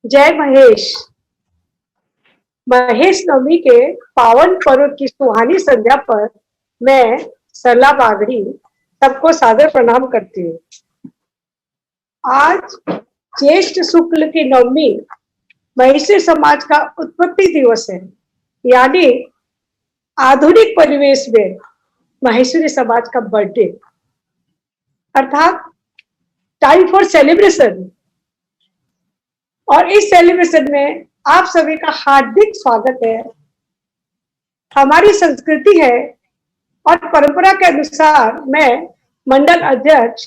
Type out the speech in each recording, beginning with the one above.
जय महेश। महेश नवमी के पावन पर्व की सुहानी संध्या पर मैं सरला बागड़ी सबको सादर प्रणाम करती हूँ। आज ज्येष्ठ शुक्ल की नवमी महिषी समाज का उत्पत्ति दिवस है, यानी आधुनिक परिवेश में महेश्वरी समाज का बर्थडे, अर्थात टाइम फॉर सेलिब्रेशन। और इस सेलिब्रेशन में आप सभी का हार्दिक स्वागत है। हमारी संस्कृति है और परंपरा के अनुसार मैं मंडल अध्यक्ष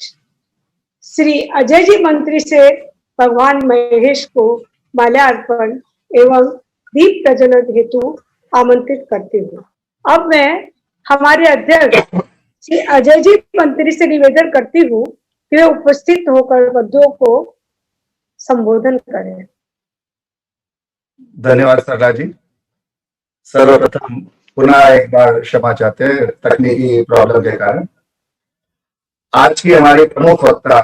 श्री अजय जी मंत्री से भगवान महेश को माल्यार्पण एवं दीप प्रज्वलन हेतु आमंत्रित करती हूँ। अब मैं हमारे अध्यक्ष श्री अजय जी मंत्री से निवेदन करती हूँ कि वे उपस्थित होकर बंधुओं को संबोधन करें। धन्यवाद सरला जी। सर्वप्रथम पुनः एक बार क्षमा चाहते हैं तकनीकी प्रॉब्लम के कारण। आज की हमारी प्रमुख वक्ता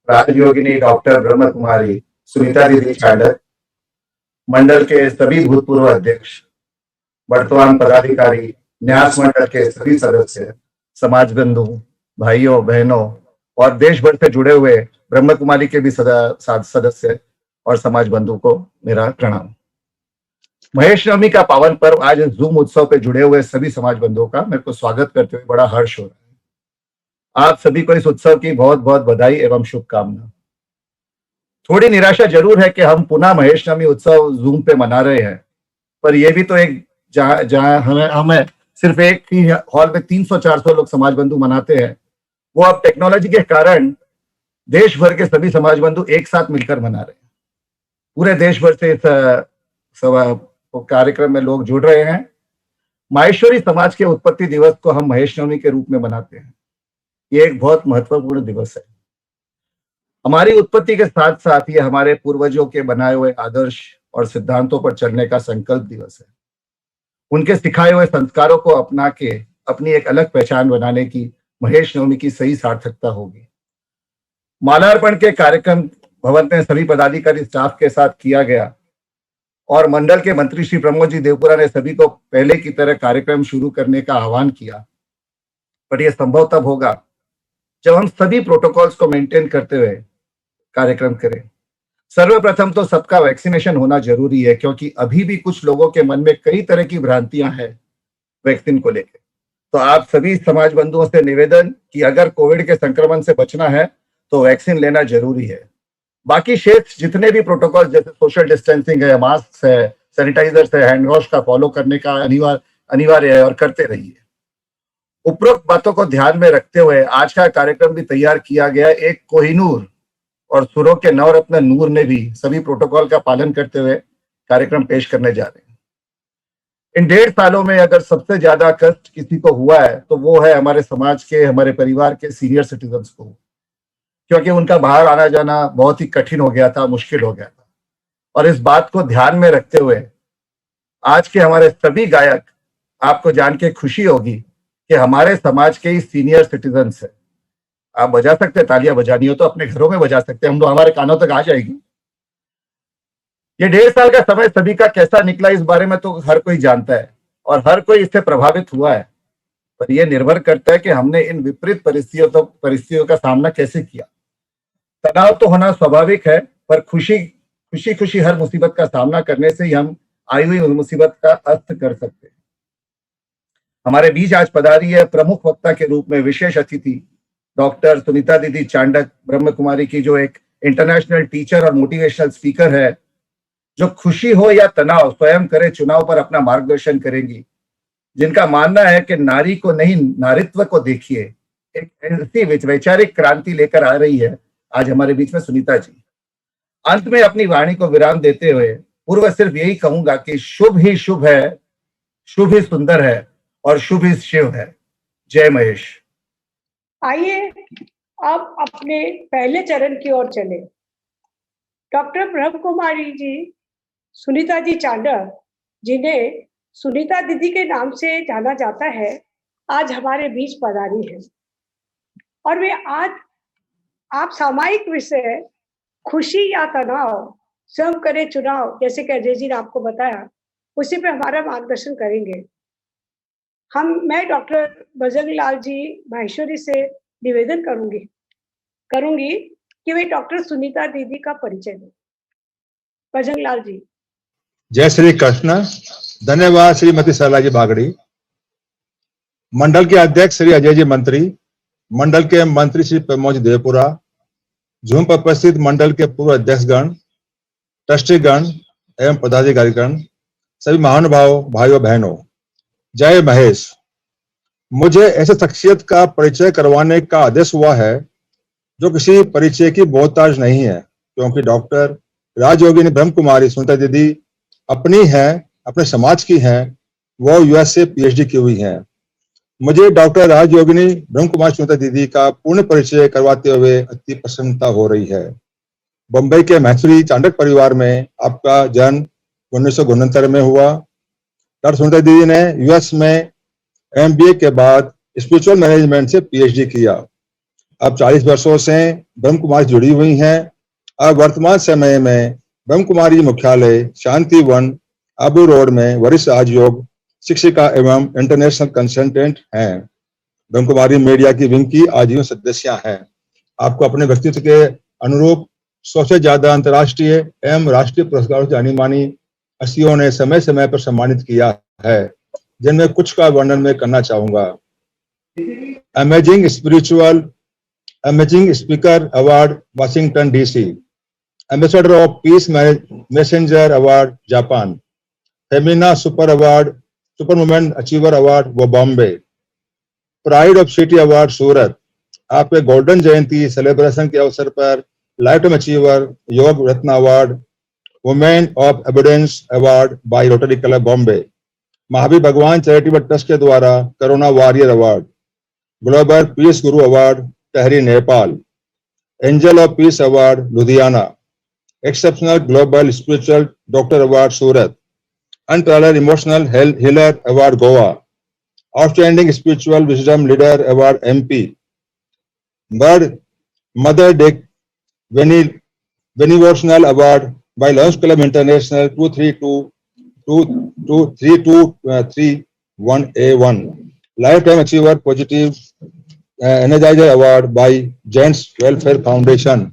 राजयोगिनी डॉक्टर ब्रह्म कुमारी सुनीता दीदी चांडक, मंडल के सभी भूतपूर्व अध्यक्ष, वर्तमान पदाधिकारी, न्यास मंडल के सभी सदस्य, समाज बंधु, भाइयों बहनों और देश भर से जुड़े हुए ब्रह्म कुमारी के भी सदस्य और समाज बंधु को मेरा प्रणाम। महेश नवमी का पावन पर्व आज जूम उत्सव पे जुड़े हुए सभी समाज बंधुओं का मेरे को स्वागत करते हुए बड़ा हर्ष हो रहा है। आप सभी को इस उत्सव की बहुत बहुत बधाई एवं शुभकामना। थोड़ी निराशा जरूर है कि हम पुनः महेश नवमी उत्सव जूम पे मना रहे हैं, पर यह भी तो एक जहां हमें सिर्फ एक ही हॉल में 300-400 लोग समाज बंधु मनाते हैं, वो अब टेक्नोलॉजी के कारण देश भर के सभी समाज बंधु एक साथ मिलकर मना रहे हैं। पूरे देश भर से इस कार्यक्रम में लोग जुड़ रहे हैं। माहेश्वरी समाज के उत्पत्ति दिवस को हम महेश नवमी के रूप में मनाते हैं। ये एक बहुत महत्वपूर्ण दिवस है। हमारी उत्पत्ति के साथ साथ ये हमारे पूर्वजों के बनाए हुए आदर्श और सिद्धांतों पर चलने का संकल्प दिवस है। उनके सिखाए हुए संस्कारों को अपना के अपनी एक अलग पहचान बनाने की महेश नवमी की सही सार्थकता होगी। माल्यार्पण के कार्यक्रम भवन में सभी पदाधिकारी स्टाफ के साथ किया गया और मंडल के मंत्री श्री प्रमोद जी देवपुरा ने सभी को पहले की तरह कार्यक्रम शुरू करने का आह्वान किया, पर यह संभव तब होगा जब हम सभी प्रोटोकॉल्स को मेंटेन करते हुए कार्यक्रम करें। सर्वप्रथम तो सबका वैक्सीनेशन होना जरूरी है, क्योंकि अभी भी कुछ लोगों के मन में कई तरह की भ्रांतियां हैं वैक्सीन को लेकर। तो आप सभी समाज बंधुओं से निवेदन कि अगर कोविड के संक्रमण से बचना है तो वैक्सीन लेना जरूरी है। बाकी शेष जितने भी प्रोटोकॉल जैसे सोशल डिस्टेंसिंग है, मास्क है, सैनिटाइजर्स है, हैंड वॉश का फॉलो करने का अनिवार्य है और करते रहिए। उपरोक्त बातों को ध्यान में रखते हुए आज का कार्यक्रम भी तैयार किया गया। एक कोहिनूर और सुरों के नवरत्न नूर ने भी सभी प्रोटोकॉल का पालन करते हुए कार्यक्रम पेश करने जा रहे हैं। इन 1.5 सालों में अगर सबसे ज्यादा कष्ट किसी को हुआ है तो वो है हमारे समाज के, हमारे परिवार के सीनियर सिटीजन्स को, क्योंकि उनका बाहर आना जाना बहुत ही कठिन हो गया था, मुश्किल हो गया था। और इस बात को ध्यान में रखते हुए आज के हमारे सभी गायक, आपको जान के खुशी होगी कि हमारे समाज के ही सीनियर सिटीजन्स है। आप बजा सकते हैं, तालियां बजानी हो तो अपने घरों में बजा सकते हैं, हम तो हमारे कानों तक आ जाएगी। ये 1.5 साल का समय सभी का कैसा निकला इस बारे में तो हर कोई जानता है और हर कोई इससे प्रभावित हुआ है, पर यह निर्भर करता है कि हमने इन विपरीत परिस्थितियों का सामना कैसे किया। तनाव तो होना स्वाभाविक है, पर खुशी हर मुसीबत का सामना करने से ही हम आई हुई मुसीबत का अर्थ कर सकते हैं। हमारे बीच आज पधारी है प्रमुख वक्ता के रूप में विशेष अतिथि डॉक्टर सुनीता दीदी चांडक, ब्रह्म कुमारी की, जो एक इंटरनेशनल टीचर और मोटिवेशनल स्पीकर है, जो खुशी हो या तनाव स्वयं करे चुनाव पर अपना मार्गदर्शन करेंगी, जिनका मानना है कि नारी को नहीं नारित्व को देखिए। एक ऐसी वैचारिक क्रांति लेकर आ रही है आज हमारे बीच में सुनीता जी। अंत में अपनी वाणी को विराम देते हुए पूर्व सिर्फ यही कहूंगा कि शुभ ही शुभ है, शुभ ही सुंदर है और शुभ ही शिव है। जय महेश। आइए अब अपने पहले चरण की ओर चले। डॉक्टर ब्रह्म कुमारी जी सुनीता जी चांडक, जिन्हें सुनीता दीदी के नाम से जाना जाता है, आज हमारे बीच पधारी है और वे आज आप सामायिक विषय खुशी या तनाव, स्वयं करे चुनाव, जैसे कि अजय जी ने आपको बताया, उसी पे हमारा मार्गदर्शन करेंगे। मैं डॉक्टर बजरंग लाल जी माहेश्वरी से निवेदन करूंगी कि वे डॉक्टर सुनीता दीदी का परिचय दें। बजरंग लाल जी। जय श्री कृष्ण। धन्यवाद श्रीमती सरला जी बागड़ी। मंडल के अध्यक्ष श्री अजय जी मंत्री, मंडल के मंत्री श्री प्रमोद देवपुरा, जूम पर उपस्थित मंडल के पूर्व अध्यक्षगण, ट्रस्टीगण एवं पदाधिकारीगण, सभी महानुभाव भाइयों बहनों, जय महेश। मुझे ऐसे शख्सियत का परिचय करवाने का आदेश हुआ है जो किसी परिचय की मोहताज नहीं है, क्योंकि डॉक्टर राजयोगिनी ब्रह्म कुमारी सुनीता दीदी अपनी है, अपने समाज की हैं। वो यूएस से पीएचडी की हुई हैं। मुझे डॉक्टर राजयोगिनी ब्रह्म कुमारी सुनीता दीदी का पूर्ण परिचय करवाते हुए अति प्रसन्नता हो रही है। बम्बई के मैथुरी चांडक परिवार में आपका जन्म 1969 में हुआ। डॉक्टर सुनीता दीदी ने यूएस में एमबीए के बाद स्पिरिचुअल मैनेजमेंट से पीएचडी किया। अब 40 वर्षों से ब्रह्म कुमारी जुड़ी हुई हैं। अब वर्तमान समय में ब्रह्म कुमारी मुख्यालय शांतिवन आबू रोड में वरिष्ठ राजयोग शिक्षिका एवं इंटरनेशनल कंसल्टेंट हैं। ब्रह्म कुमारी मीडिया की विंग की आजीवन सदस्य हैं। आपको अपने व्यक्तित्व के अनुरूप 100 से ज्यादा अंतर्राष्ट्रीय एवं राष्ट्रीय पुरस्कारों से जानी मानी हस्तियों ने समय समय पर सम्मानित किया है, जिनमें कुछ का वर्णन मैं करना चाहूंगा। Amazing speaker award Washington DC, ambassador of peace messenger award Japan, Femina super women achiever award वो Bombay, pride of city award Surat. आपके गोल्डन जयंती सेलिब्रेशन के अवसर पर लाइफ टाइम अचीवर योग रत्न award, women of evidence award by Rotary Club Bombay, Mahavir भगवान charitable trust के द्वारा corona warrior award, global peace guru award Tehri Nepal, angel of peace award Ludhiana, exceptional global spiritual doctor award Surat, unparalleled emotional healer award Goa, outstanding spiritual wisdom leader award MP, mother day वेनिवोशनल award by Lions Club International 23231A1, life time achiever positive energizer award by gents welfare foundation,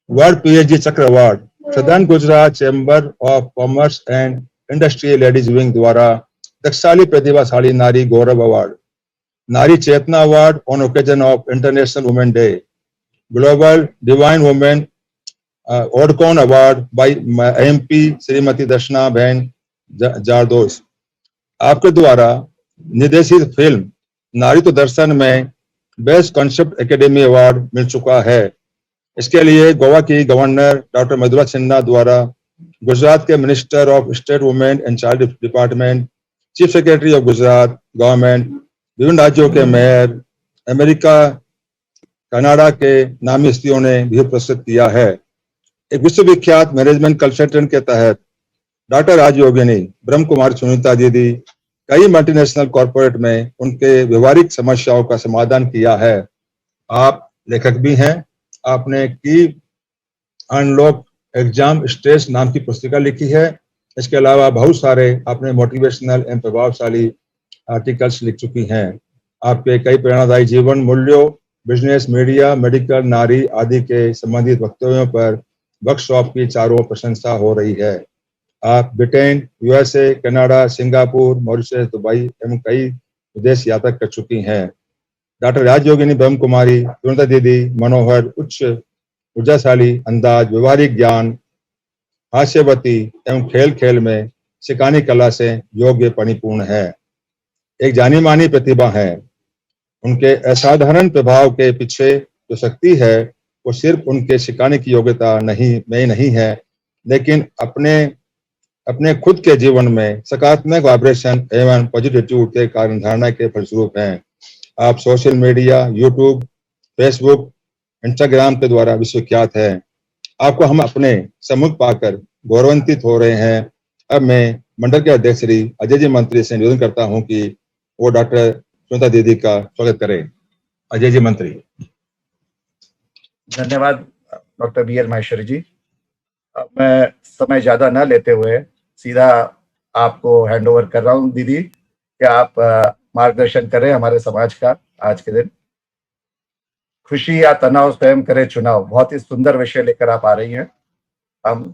world PhD चक्र award, southern Gujarat chamber of commerce and industry ladies wing द्वारा दक्षाली प्रतिभाशाली नारी गौरव award, नारी चेतना award on occasion of international women day, global divine women ओडकॉन award by MP Shrimati Darshana ben Jardosh. आपके द्वारा निर्देशित फिल्म नारी तो दर्शन में बेस्ट कॉन्सेप्ट एकेडमी अवार्ड मिल चुका है। इसके लिए गोवा की गवर्नर डॉक्टर मधुरा सिन्हा द्वारा गुजरात के minister of state women and child department, chief secretary of Gujarat government, विभिन्न राज्यों के मेयर, अमेरिका, कनाडा के नामी हस्तियों ने भी पुरस्कृत किया है। एक विश्वविख्यात मैनेजमेंट कंसल्टेंट के तहत डॉक्टर राजयोगिनी ब्रह्म कुमारी सुनीता दीदी कई मल्टीनेशनल कॉर्पोरेट में उनके व्यवहारिक समस्याओं का समाधान किया है। आप लेखक भी हैं। आपने की अनलॉक एग्जाम स्ट्रेस नाम की पुस्तिका लिखी है। इसके अलावा बहुत सारे आपने मोटिवेशनल एवं प्रभावशाली आर्टिकल्स लिख चुकी हैं। आपके कई प्रेरणादायी जीवन मूल्यों, बिजनेस, मीडिया, मेडिकल, नारी आदि के संबंधित वक्तव्यों पर वर्कशॉप की चारों प्रशंसा हो रही है। आप Britain, USA, Canada, Singapore, Mauritius, Dubai एवं कई विदेश यात्रा कर चुकी हैं। डॉक्टर राजयोगिनी ब्रह्म कुमारी सुनीता दीदी मनोहर, उच्च ऊर्जाशाली अंदाज, व्यवहारिक ज्ञान, हास्यवती एवं खेल खेल में सिखाने कला से योग्य परिपूर्ण है। एक जानी मानी प्रतिभा है। उनके असाधारण प्रभाव के पीछे जो शक्ति है वो सिर्फ उनके सिखाने की योग्यता में नहीं है, लेकिन अपने खुद के जीवन में सकारात्मक वाइब्रेशन एवं पॉजिटिव के कारण धारणा के फलस्वरूप हैं। आप social media, YouTube, Facebook, Instagram के द्वारा विश्वविख्यात है। आपको हम अपने सम्मुख पाकर गौरवान्वित हो रहे हैं। अब मैं मंडल के अध्यक्ष श्री अजय जी मंत्री से निवेदन करता हूं कि वो डॉक्टर सुनीता दीदी का स्वागत करें। अजय जी मंत्री। धन्यवाद डॉक्टर बी एल माहेश्वरी जी। अब मैं समय ज्यादा न लेते हुए सीधा आपको हैंड ओवर कर रहा हूँ दीदी, कि आप मार्गदर्शन करें हमारे समाज का आज के दिन। खुशी या तनाव स्वयं करे चुनाव, बहुत ही सुंदर विषय लेकर आप आ रही हैं। हम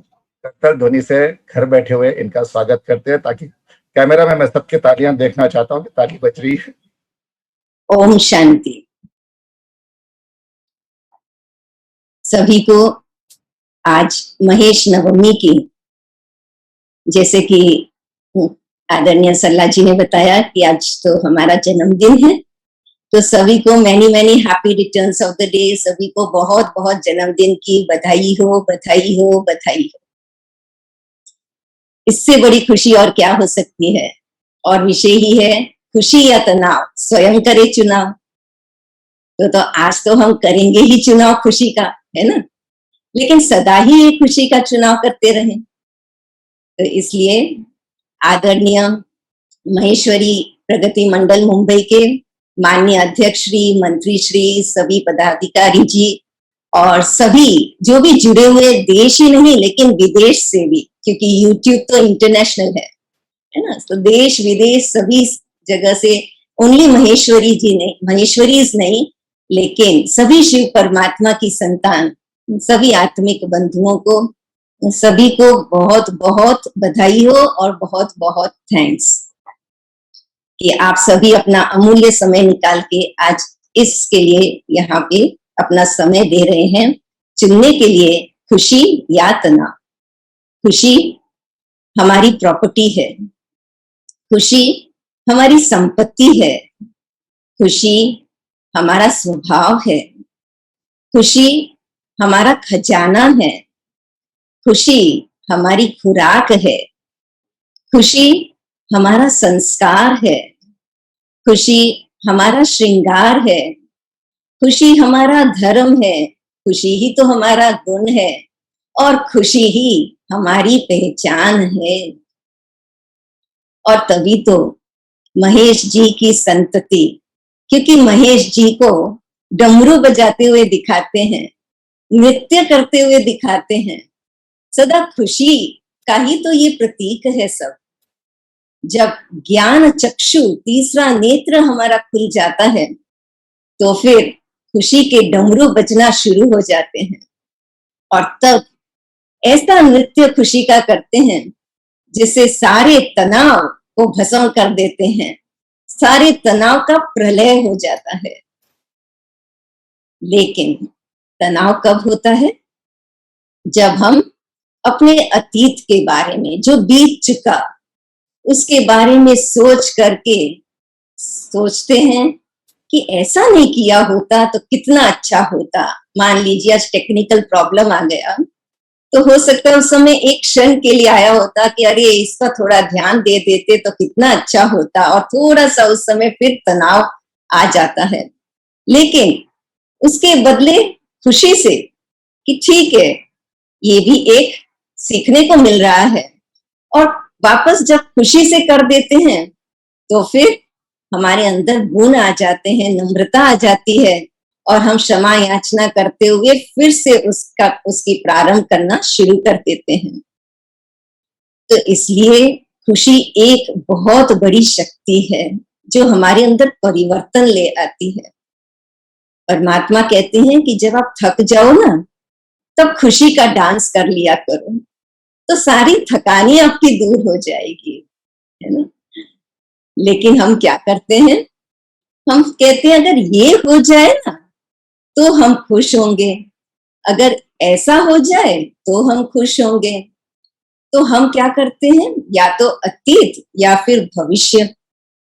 कर ध्वनि से घर बैठे हुए इनका स्वागत करते हैं, ताकि कैमरा में मैं सबके तालियां देखना चाहता हूँ कि ताली बज रही है। ओम शांति। सभी को आज महेश नवमी की, जैसे कि आदरणीय सल्ला जी ने बताया कि आज तो हमारा जन्मदिन है, तो सभी को many many happy returns of the day. सभी को बहुत बहुत जन्मदिन की बधाई हो, बधाई हो, बधाई हो। इससे बड़ी खुशी और क्या हो सकती है। और विषय ही है खुशी या तनाव, स्वयं करे चुनाव। तो आज तो हम करेंगे ही चुनाव खुशी का, है ना, लेकिन सदा ही ये खुशी का चुनाव करते रहें। तो इसलिए आदरणीय महेश्वरी प्रगति मंडल मुंबई के माननीय अध्यक्ष श्री, मंत्री श्री, सभी पदाधिकारी जी और सभी जो भी जुड़े हुए, देश ही नहीं लेकिन विदेश से भी, क्योंकि यूट्यूब तो इंटरनेशनल है ना, तो देश विदेश सभी जगह से ओनली महेश्वरी जी नहीं, महेश्वरीज नहीं, लेकिन सभी शिव परमात्मा की संतान, सभी आत्मिक बंधुओं को, सभी को बहुत बहुत बधाई हो और बहुत बहुत थैंक्स कि आप सभी अपना अमूल्य समय निकाल के आज इसके लिए यहाँ पे अपना समय दे रहे हैं, चुनने के लिए खुशी या तनाव। खुशी हमारी प्रॉपर्टी है, खुशी हमारी संपत्ति है, खुशी हमारा स्वभाव है, खुशी हमारा खजाना है, खुशी हमारी खुराक है, खुशी हमारा संस्कार है, खुशी हमारा श्रृंगार है, खुशी हमारा धर्म है, खुशी ही तो हमारा गुण है और खुशी ही हमारी पहचान है। और तभी तो महेश जी की संतति, क्योंकि महेश जी को डमरू बजाते हुए दिखाते हैं, नृत्य करते हुए दिखाते हैं, सदा खुशी का ही तो ये प्रतीक है सब। जब ज्ञान चक्षु, तीसरा नेत्र हमारा खुल जाता है, तो फिर खुशी के डमरू बजना शुरू हो जाते हैं और तब ऐसा नृत्य खुशी का करते हैं जिससे सारे तनाव को भस्म कर देते हैं, सारे तनाव का प्रलय हो जाता है। लेकिन तनाव कब होता है? जब हम अपने अतीत के बारे में, जो बीत चुका, उसके बारे में सोच करके सोचते हैं कि ऐसा नहीं किया होता तो कितना अच्छा होता। मान लीजिए आज टेक्निकल प्रॉब्लम आ गया, तो हो सकता है उस समय एक क्षण के लिए आया होता कि अरे इसका थोड़ा ध्यान दे देते तो कितना अच्छा होता, और थोड़ा सा उस समय फिर तनाव आ जाता है। लेकिन उसके बदले खुशी से कि ठीक है, ये भी एक सीखने को मिल रहा है, और वापस जब खुशी से कर देते हैं तो फिर हमारे अंदर गुण आ जाते हैं, नम्रता आ जाती है और हम क्षमा याचना करते हुए फिर से उसकी प्रारंभ करना शुरू कर देते हैं। तो इसलिए खुशी एक बहुत बड़ी शक्ति है जो हमारे अंदर परिवर्तन ले आती है। परमात्मा कहते हैं कि जब आप थक जाओ ना, तब खुशी का डांस कर लिया करो, तो सारी थकानी आपकी दूर हो जाएगी, है ना। लेकिन हम क्या करते हैं? हम कहते हैं अगर ये हो जाए ना तो हम खुश होंगे, अगर ऐसा हो जाए तो हम खुश होंगे। तो हम क्या करते हैं? या तो अतीत या फिर भविष्य,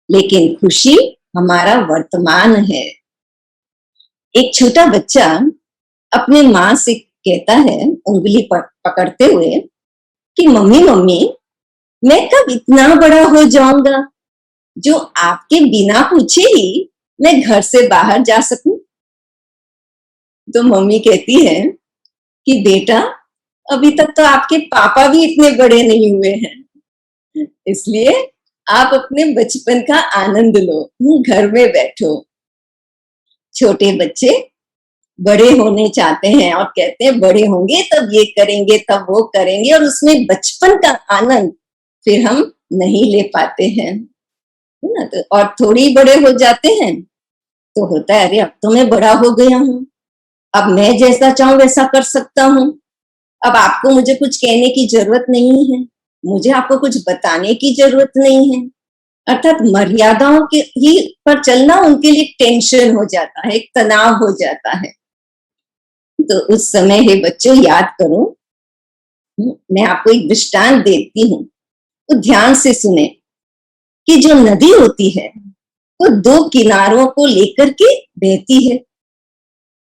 लेकिन खुशी हमारा वर्तमान है। एक छोटा बच्चा अपने माँ से कहता है, उंगली पकड़ते हुए, कि मम्मी मम्मी मैं कब इतना बड़ा हो जाऊंगा जो आपके बिना पूछे ही मैं घर से बाहर जा सकूं। तो मम्मी कहती है कि बेटा अभी तक तो आपके पापा भी इतने बड़े नहीं हुए हैं, इसलिए आप अपने बचपन का आनंद लो, घर में बैठो। छोटे बच्चे बड़े होने चाहते हैं और कहते हैं बड़े होंगे तब ये करेंगे तब वो करेंगे, और उसमें बचपन का आनंद फिर हम नहीं ले पाते हैं, है ना। तो और थोड़ी बड़े हो जाते हैं तो होता है अरे अब तो मैं बड़ा हो गया हूँ, अब मैं जैसा चाहूं वैसा कर सकता हूँ, अब आपको मुझे कुछ कहने की जरूरत नहीं है, मुझे आपको कुछ बताने की जरूरत नहीं है। अर्थात मर्यादाओं के ही पर चलना उनके लिए टेंशन हो जाता है, एक तनाव हो जाता है। तो उस समय हे बच्चों याद करो, मैं आपको एक दृष्टांत देती हूँ, तो ध्यान से सुने कि जो नदी होती है वो दो किनारों को लेकर के बहती है,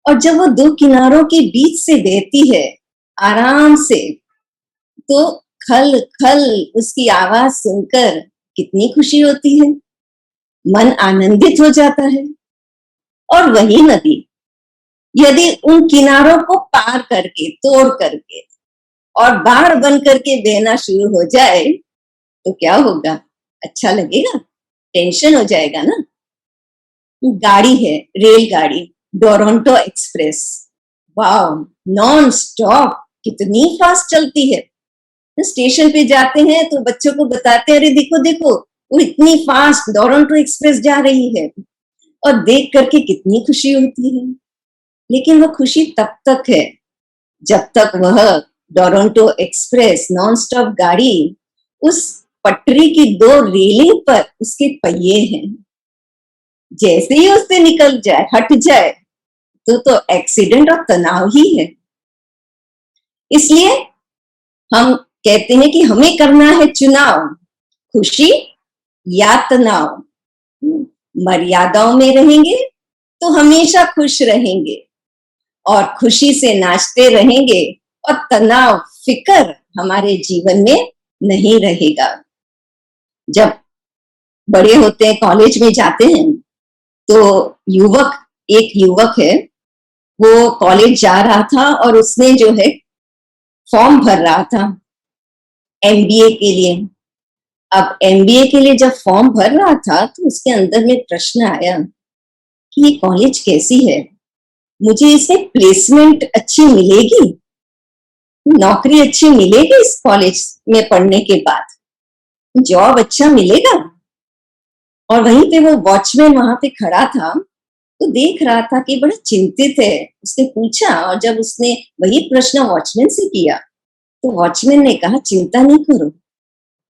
और जब वो दो किनारों के बीच से बहती है आराम से, तो खल खल उसकी आवाज सुनकर कितनी खुशी होती है, मन आनंदित हो जाता है। और वही नदी यदि उन किनारों को पार करके तोड़ करके और बाढ़ बन करके बहना शुरू हो जाए तो क्या होगा, अच्छा लगेगा, टेंशन हो जाएगा ना। गाड़ी है, रेलगाड़ी टोरंटो एक्सप्रेस, वाह, नॉन स्टॉप, कितनी फास्ट चलती है। स्टेशन पे जाते हैं तो बच्चों को बताते हैं अरे देखो देखो वो इतनी फास्ट टोरंटो एक्सप्रेस जा रही है, और देख करके कितनी खुशी होती है। लेकिन वो खुशी तब तक है जब तक वह टोरंटो एक्सप्रेस नॉन स्टॉप गाड़ी उस पटरी की दो रेलिंग पर उसके पहिए हैं, जैसे ही उससे निकल जाए हट जाए तो एक्सीडेंट और तनाव ही है। इसलिए हम कहते हैं कि हमें करना है चुनाव, खुशी या तनाव। मर्यादाओं में रहेंगे तो हमेशा खुश रहेंगे और खुशी से नाचते रहेंगे, और तनाव फिक्र हमारे जीवन में नहीं रहेगा। जब बड़े होते हैं, कॉलेज में जाते हैं, तो एक युवक है, वो कॉलेज जा रहा था और उसने जो है फॉर्म भर रहा था एमबीए के लिए। अब एमबीए के लिए जब फॉर्म भर रहा था तो उसके अंदर में प्रश्न आया कि ये कॉलेज कैसी है, मुझे इसमें प्लेसमेंट अच्छी मिलेगी, नौकरी अच्छी मिलेगी इस कॉलेज में पढ़ने के बाद, जॉब अच्छा मिलेगा। और वहीं पे वो वॉचमैन वहां पे खड़ा था तो देख रहा था कि बड़ा चिंतित है। उसने पूछा, और जब उसने वही प्रश्न वॉचमैन से किया तो वॉचमैन ने कहा चिंता नहीं करो,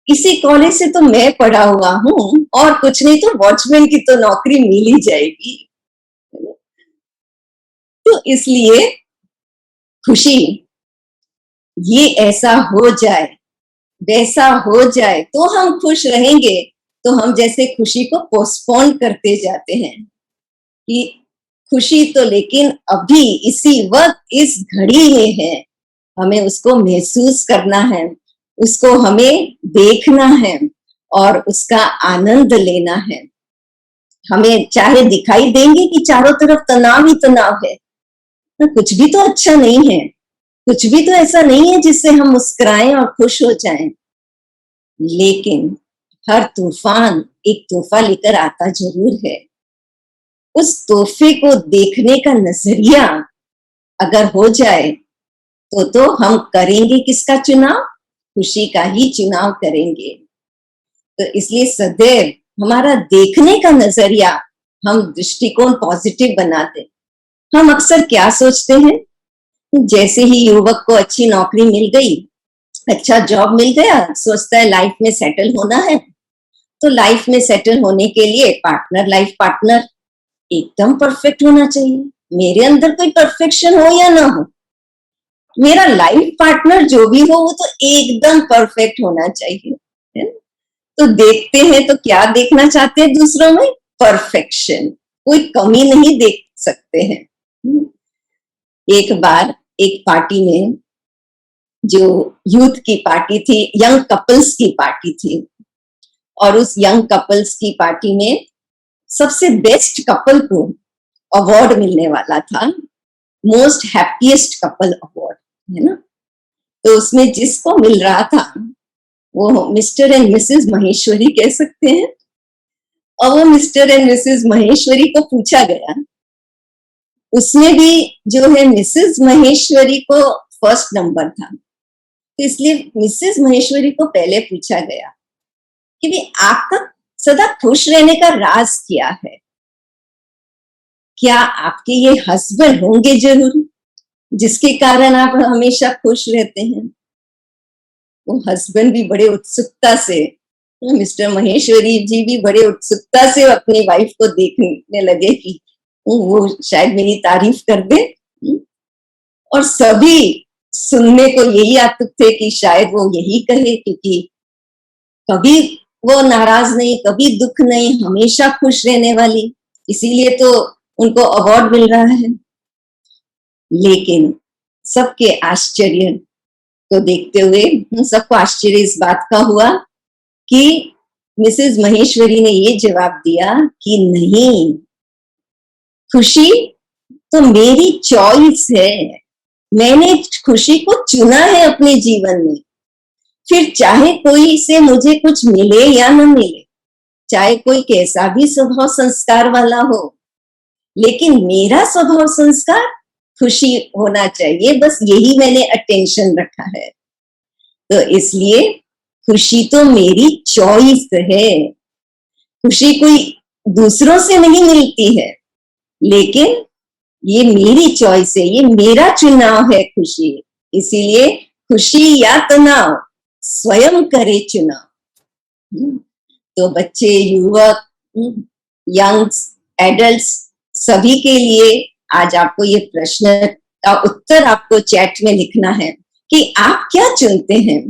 इसी कॉलेज से तो मैं पढ़ा हुआ हूँ, और कुछ नहीं तो वॉचमैन की तो नौकरी मिल ही जाएगी। तो इसलिए खुशी, ये ऐसा हो जाए वैसा हो जाए तो हम खुश रहेंगे, तो हम जैसे खुशी को पोस्टपोन करते जाते हैं कि खुशी तो लेकिन अभी इसी वक्त इस घड़ी में है, हमें उसको महसूस करना है, उसको हमें देखना है और उसका आनंद लेना है। हमें चाहे दिखाई देंगे कि चारों तरफ तनाव ही तनाव है, तो कुछ भी तो अच्छा नहीं है, कुछ भी तो ऐसा नहीं है जिससे हम मुस्कुराएं और खुश हो जाएं। लेकिन हर तूफान एक तोहफा लेकर आता जरूर है। उस तोहफे को देखने का नजरिया अगर हो जाए तो हम करेंगे किसका चुनाव, खुशी का ही चुनाव करेंगे। तो इसलिए सदैव हमारा देखने का नजरिया, हम दृष्टिकोण पॉजिटिव बनाते। हम अक्सर क्या सोचते हैं, जैसे ही युवक को अच्छी नौकरी मिल गई, अच्छा जॉब मिल गया, सोचता है लाइफ में सेटल होना है, तो लाइफ में सेटल होने के लिए लाइफ पार्टनर एकदम परफेक्ट होना चाहिए। मेरे अंदर कोई परफेक्शन हो या ना हो, मेरा लाइफ पार्टनर जो भी हो वो तो एकदम परफेक्ट होना चाहिए, है ना? तो देखते हैं तो क्या देखना चाहते हैं दूसरों में, परफेक्शन, कोई कमी नहीं देख सकते हैं। एक बार एक पार्टी में, जो यूथ की पार्टी थी, यंग कपल्स की पार्टी थी, और उस यंग कपल्स की पार्टी में सबसे बेस्ट कपल को अवार्ड मिलने वाला था, मोस्ट हैप्पीएस्ट कपल अवार्ड, है ना। तो उसमें जिसको मिल रहा था वो मिस्टर एंड मिसेस महेश्वरी कह सकते हैं। और वो मिस्टर एंड मिसेस महेश्वरी को पूछा गया उसमें भी जो है मिसेस महेश्वरी को फर्स्ट नंबर था, तो इसलिए मिसेस महेश्वरी को पहले पूछा गया कि भी आपका सदा खुश रहने का राज क्या है? क्या आपके ये हस्बैंड होंगे जरूर जिसके कारण आप हमेशा खुश रहते हैं? वो हस्बैंड भी बड़े उत्सुकता से, मिस्टर महेश्वरी जी भी बड़े उत्सुकता से अपनी वाइफ को देखने लगे कि वो शायद मेरी तारीफ कर दे। और सभी सुनने को यही आतुक थे कि शायद वो यही कहे, क्योंकि कभी वो नाराज नहीं, कभी दुख नहीं, हमेशा खुश रहने वाली, इसीलिए तो उनको अवार्ड मिल रहा है। लेकिन सबके आश्चर्य को देखते हुए सबको आश्चर्य इस बात का हुआ कि मिसेस महेश्वरी ने ये जवाब दिया कि नहीं, खुशी तो मेरी चॉइस है, मैंने खुशी को चुना है अपने जीवन में। फिर चाहे कोई से मुझे कुछ मिले या न मिले, चाहे कोई कैसा भी स्वभाव संस्कार वाला हो, लेकिन मेरा स्वभाव संस्कार खुशी होना चाहिए, बस यही मैंने अटेंशन रखा है। तो इसलिए खुशी तो मेरी चॉइस है। खुशी कोई दूसरों से नहीं मिलती है, लेकिन ये मेरी चॉइस है, ये मेरा चुनाव है खुशी। इसीलिए खुशी या तनाव स्वयं करे चुनाव। तो बच्चे, युवक, यंग्स, एडल्ट्स, सभी के लिए आज आपको ये प्रश्न का उत्तर आपको चैट में लिखना है कि आप क्या चुनते हैं,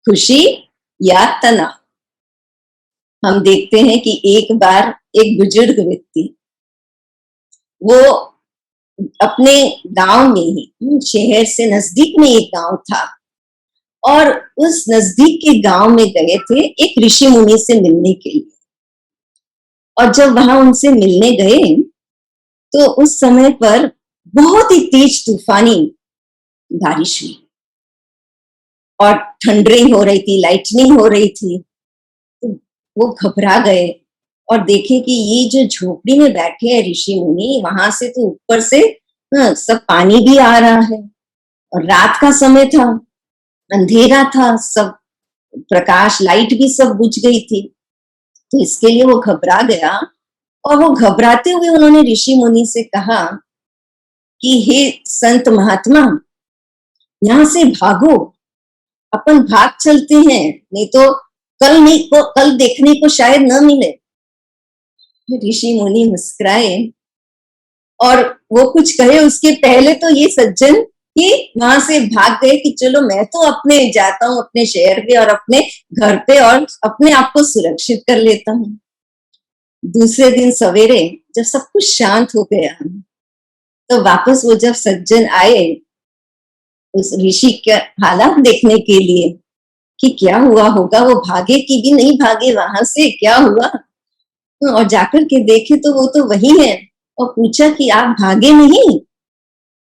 खुशी या तनाव? हम देखते हैं कि एक बार एक बुजुर्ग व्यक्ति, वो अपने गांव में ही, शहर से नजदीक में एक गांव था, और उस नजदीक के गांव में गए थे एक ऋषि मुनि से मिलने के लिए। और जब वहां उनसे मिलने गए तो उस समय पर बहुत ही तेज तूफानी बारिश हुई और थंडरिंग हो रही थी, लाइटनिंग हो रही थी। तो वो घबरा गए और देखे कि ये जो झोपड़ी में बैठे हैं ऋषि मुनि, वहां से तो ऊपर से सब पानी भी आ रहा है, और रात का समय था, अंधेरा था, सब प्रकाश, लाइट भी सब बुझ गई थी। तो इसके लिए वो घबरा गया, और वो घबराते हुए उन्होंने ऋषि मुनि से कहा कि हे संत महात्मा, यहाँ से भागो, अपन भाग चलते हैं, नहीं तो कल देखने को शायद न मिले। ऋषि मुनि मुस्कुराए और वो कुछ कहे उसके पहले तो ये सज्जन कि वहां से भाग गए कि चलो मैं तो अपने जाता हूँ अपने शहर पे और अपने घर पे, और अपने आप को सुरक्षित कर लेता हूँ। दूसरे दिन सवेरे जब सब कुछ शांत हो गया, तो वापस वो जब सज्जन आए उस ऋषि के हालात देखने के लिए कि क्या हुआ होगा, वो भागे कि भी नहीं भागे, वहां से क्या हुआ, और जाकर के देखे तो वो तो वही है, और पूछा कि आप भागे नहीं?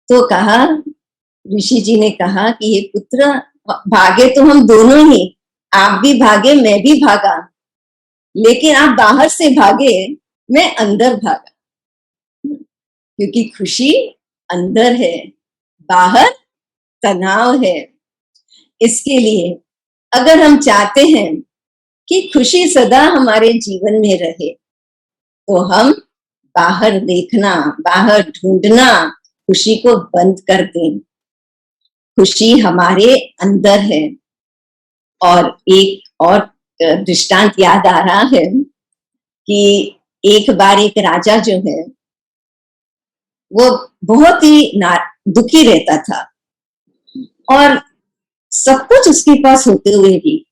तो कहा, ऋषि जी ने कहा कि ये पुत्र, भागे तो हम दोनों ही, आप भी भागे, मैं भी भागा, लेकिन आप बाहर से भागे, मैं अंदर भागा, क्योंकि खुशी अंदर है, बाहर तनाव है। इसके लिए अगर हम चाहते हैं कि खुशी सदा हमारे जीवन में रहे, तो हम बाहर देखना, बाहर ढूंढना, खुशी को बंद कर दें। खुशी हमारे अंदर है। और एक और दृष्टांत याद आ रहा है कि एक बार एक राजा जो है वो बहुत ही दुखी रहता था, और सब कुछ उसके पास होते हुए भी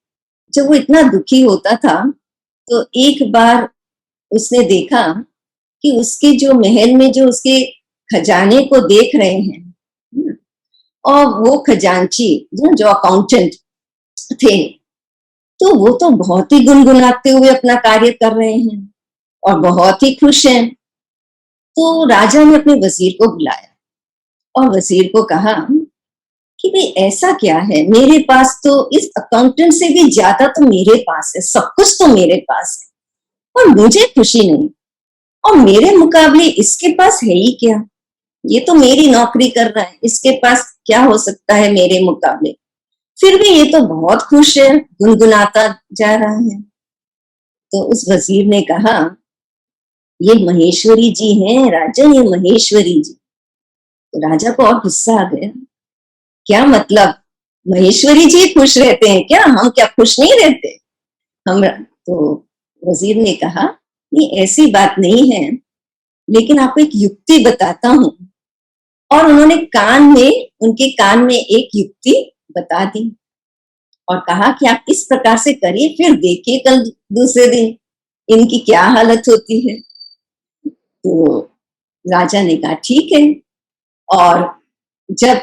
जब वो इतना दुखी होता था, तो एक बार उसने देखा कि उसके जो महल में जो उसके खजाने को देख रहे हैं, और वो खजांची जो अकाउंटेंट थे, तो वो तो बहुत ही गुनगुनाते हुए अपना कार्य कर रहे हैं और बहुत ही खुश हैं। तो राजा ने अपने वजीर को बुलाया और वजीर को कहा कि भाई ऐसा क्या है, मेरे पास तो इस अकाउंटेंट से भी ज्यादा तो मेरे पास है, सब कुछ तो मेरे पास है, और मुझे खुशी नहीं, और मेरे मुकाबले इसके पास है ही क्या। ये तो मेरी नौकरी कर रहा है, इसके पास क्या हो सकता है मेरे मुकाबले। फिर भी ये तो बहुत खुश है, गुनगुनाता जा रहा है। तो उस वजीर ने कहा, ये महेश्वरी जी हैं राजन, ये महेश्वरी जी। तो राजा को और गुस्सा आ गया, क्या मतलब महेश्वरी जी खुश रहते हैं क्या, हम क्या खुश नहीं रहते हम। तो वजीर ने कहा, नहीं ऐसी बात नहीं है, लेकिन आपको एक युक्ति बताता हूं। और उन्होंने उनके कान में एक युक्ति बता दी और कहा कि आप इस प्रकार से करिए, फिर देखिए कल दूसरे दिन इनकी क्या हालत होती है। तो राजा ने कहा ठीक है। और जब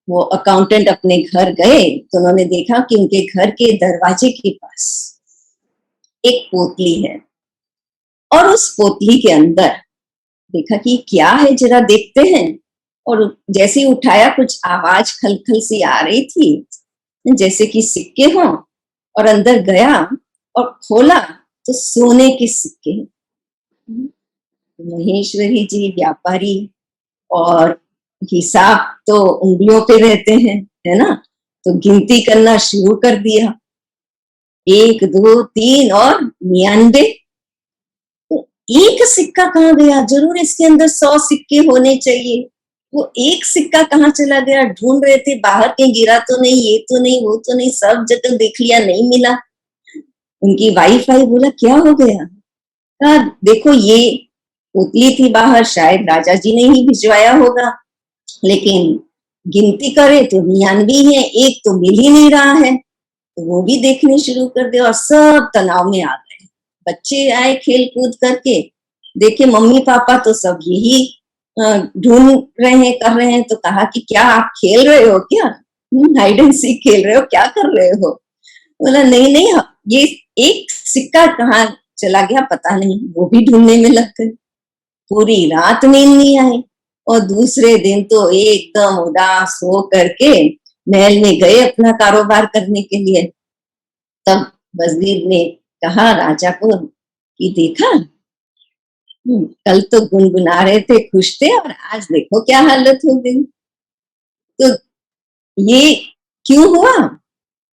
वो अकाउंटेंट अपने घर गए तो उन्होंने देखा कि उनके घर के दरवाजे के पास एक पोतली है, और उस पोतली के अंदर देखा कि क्या है, जरा देखते हैं। और जैसे ही उठाया, कुछ आवाज खलखल सी आ रही थी, जैसे कि सिक्के हों। और अंदर गया और खोला तो सोने के सिक्के। महेश्वरी जी व्यापारी, और हिसाब तो उंगलियों पे रहते हैं, है ना। तो गिनती करना शुरू कर दिया, 1 2 3 और 99। तो एक सिक्का कहाँ गया, जरूर इसके अंदर 100 सिक्के होने चाहिए। वो एक सिक्का कहाँ चला गया, ढूंढ रहे थे, बाहर कहीं गिरा तो नहीं, ये तो नहीं, वो तो नहीं, सब जगह देख लिया, नहीं मिला। उनकी वाइफ आई, बोला क्या हो गया। कहा देखो ये पुतली थी बाहर, शायद राजा जी ने ही भिजवाया होगा, लेकिन गिनती करे तो 99 है, एक तो मिल ही नहीं रहा है। तो वो भी देखने शुरू कर दे, और सब तनाव में आ गए। बच्चे आए खेल कूद करके, देखे मम्मी पापा तो सब यही ढूंढ रहे हैं, कर रहे हैं। तो कहा कि क्या आप खेल रहे हो क्या, हाइड एंड सीक खेल रहे हो, क्या कर रहे हो। बोला नहीं नहीं, ये एक सिक्का कहाँ चला गया पता नहीं, वो भी ढूंढने में लग गए। पूरी रात नींद नहीं आई, और दूसरे दिन तो एकदम उदास हो करके महल में गए अपना कारोबार करने के लिए। तब वजीर ने कहा राजा को कि देखा, कल तो गुनगुना रहे थे, खुश थे, और आज देखो क्या हालत हो गई। तो ये क्यों हुआ,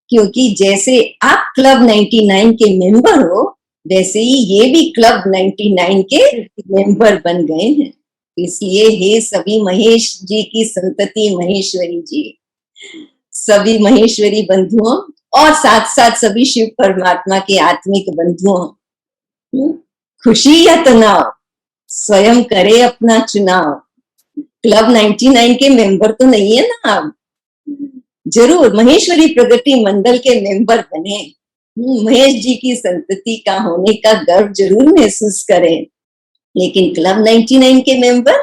क्योंकि जैसे आप क्लब 99 के मेंबर हो, वैसे ही ये भी क्लब 99 के मेंबर बन गए हैं। इसलिए हे सभी महेश जी की संतति महेश्वरी जी, सभी महेश्वरी बंधुओं, और साथ साथ सभी शिव परमात्मा के आत्मिक बंधुओं, खुशी या तनाव स्वयं करे अपना चुनाव। क्लब 99 के मेंबर तो नहीं है ना आप, जरूर महेश्वरी प्रगति मंडल के मेंबर बने, महेश जी की संतति का होने का गर्व जरूर महसूस करें, लेकिन क्लब 99 के मेंबर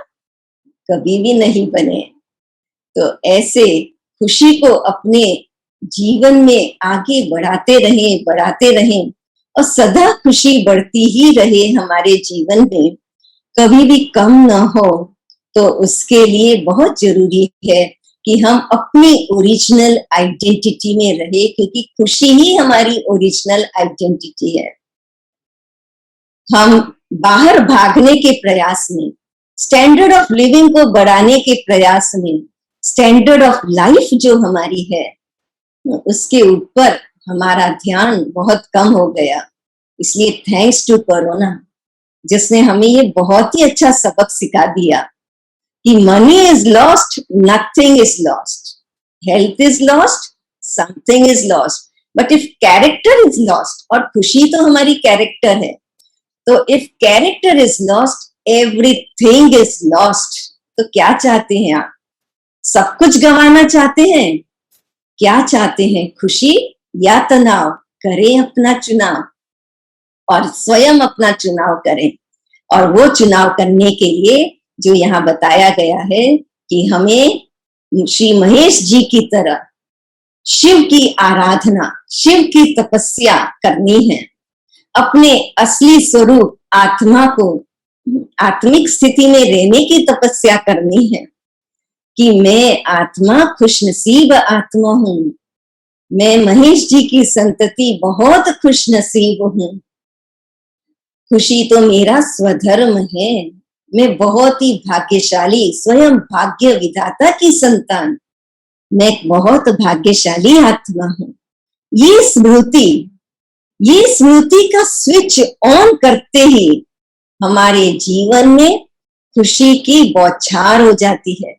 कभी भी नहीं बने। तो ऐसे खुशी को अपने जीवन में आगे बढ़ाते रहें, और सदा खुशी बढ़ती ही रहे हमारे जीवन में, कभी भी कम ना हो। तो उसके लिए बहुत जरूरी है कि हम अपनी ओरिजिनल आइडेंटिटी में रहे, क्योंकि खुशी ही हमारी ओरिजिनल आइडेंटिटी है। हम बाहर भागने के प्रयास में, स्टैंडर्ड ऑफ लिविंग को बढ़ाने के प्रयास में, स्टैंडर्ड ऑफ लाइफ जो हमारी है उसके ऊपर हमारा ध्यान बहुत कम हो गया। इसलिए थैंक्स टू कोरोना, जिसने हमें ये बहुत ही अच्छा सबक सिखा दिया कि money is lost, nothing is lost, health is lost, something is lost, but if character is lost, और खुशी तो हमारी कैरेक्टर है, तो if character is lost, everything is lost. तो क्या चाहते हैं आप, सब कुछ गंवाना चाहते हैं, क्या चाहते हैं, खुशी या तनाव। करें अपना चुनाव, और स्वयं अपना चुनाव करें। और वो चुनाव करने के लिए जो यहाँ बताया गया है कि हमें श्री महेश जी की तरह शिव की आराधना, शिव की तपस्या करनी है, अपने असली स्वरूप आत्मा को आत्मिक स्थिति में रहने की तपस्या करनी है कि मैं आत्मा खुशनसीब आत्मा हूं, मैं महेश जी की संतति बहुत खुशनसीब हूं, खुशी तो मेरा स्वधर्म है, मैं बहुत ही भाग्यशाली, स्वयं भाग्य विधाता की संतान, मैं एक बहुत भाग्यशाली आत्मा हूं। ये स्मृति का स्विच ऑन करते ही हमारे जीवन में खुशी की बौछार हो जाती है।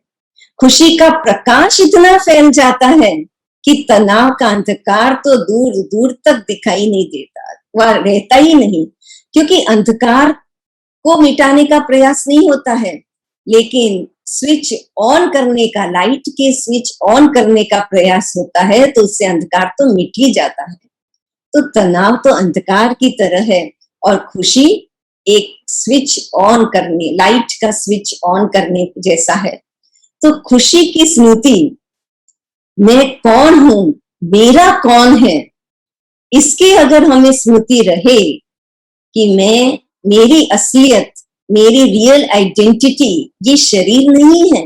खुशी का प्रकाश इतना फैल जाता है कि तनाव का अंधकार तो दूर दूर तक दिखाई नहीं देता, वह रहता ही नहीं, क्योंकि अंधकार को मिटाने का प्रयास नहीं होता है, लेकिन स्विच ऑन करने का, लाइट के स्विच ऑन करने का प्रयास होता है, तो उससे अंधकार तो मिट ही जाता है। तो तनाव तो अंधकार की तरह है और खुशी एक स्विच ऑन करने, लाइट का स्विच ऑन करने जैसा है। तो खुशी की स्मृति, मैं कौन हूं, मेरा कौन है, इसकी अगर हमें स्मृति रहे कि मेरी असलियत, मेरी रियल आइडेंटिटी ये शरीर नहीं है,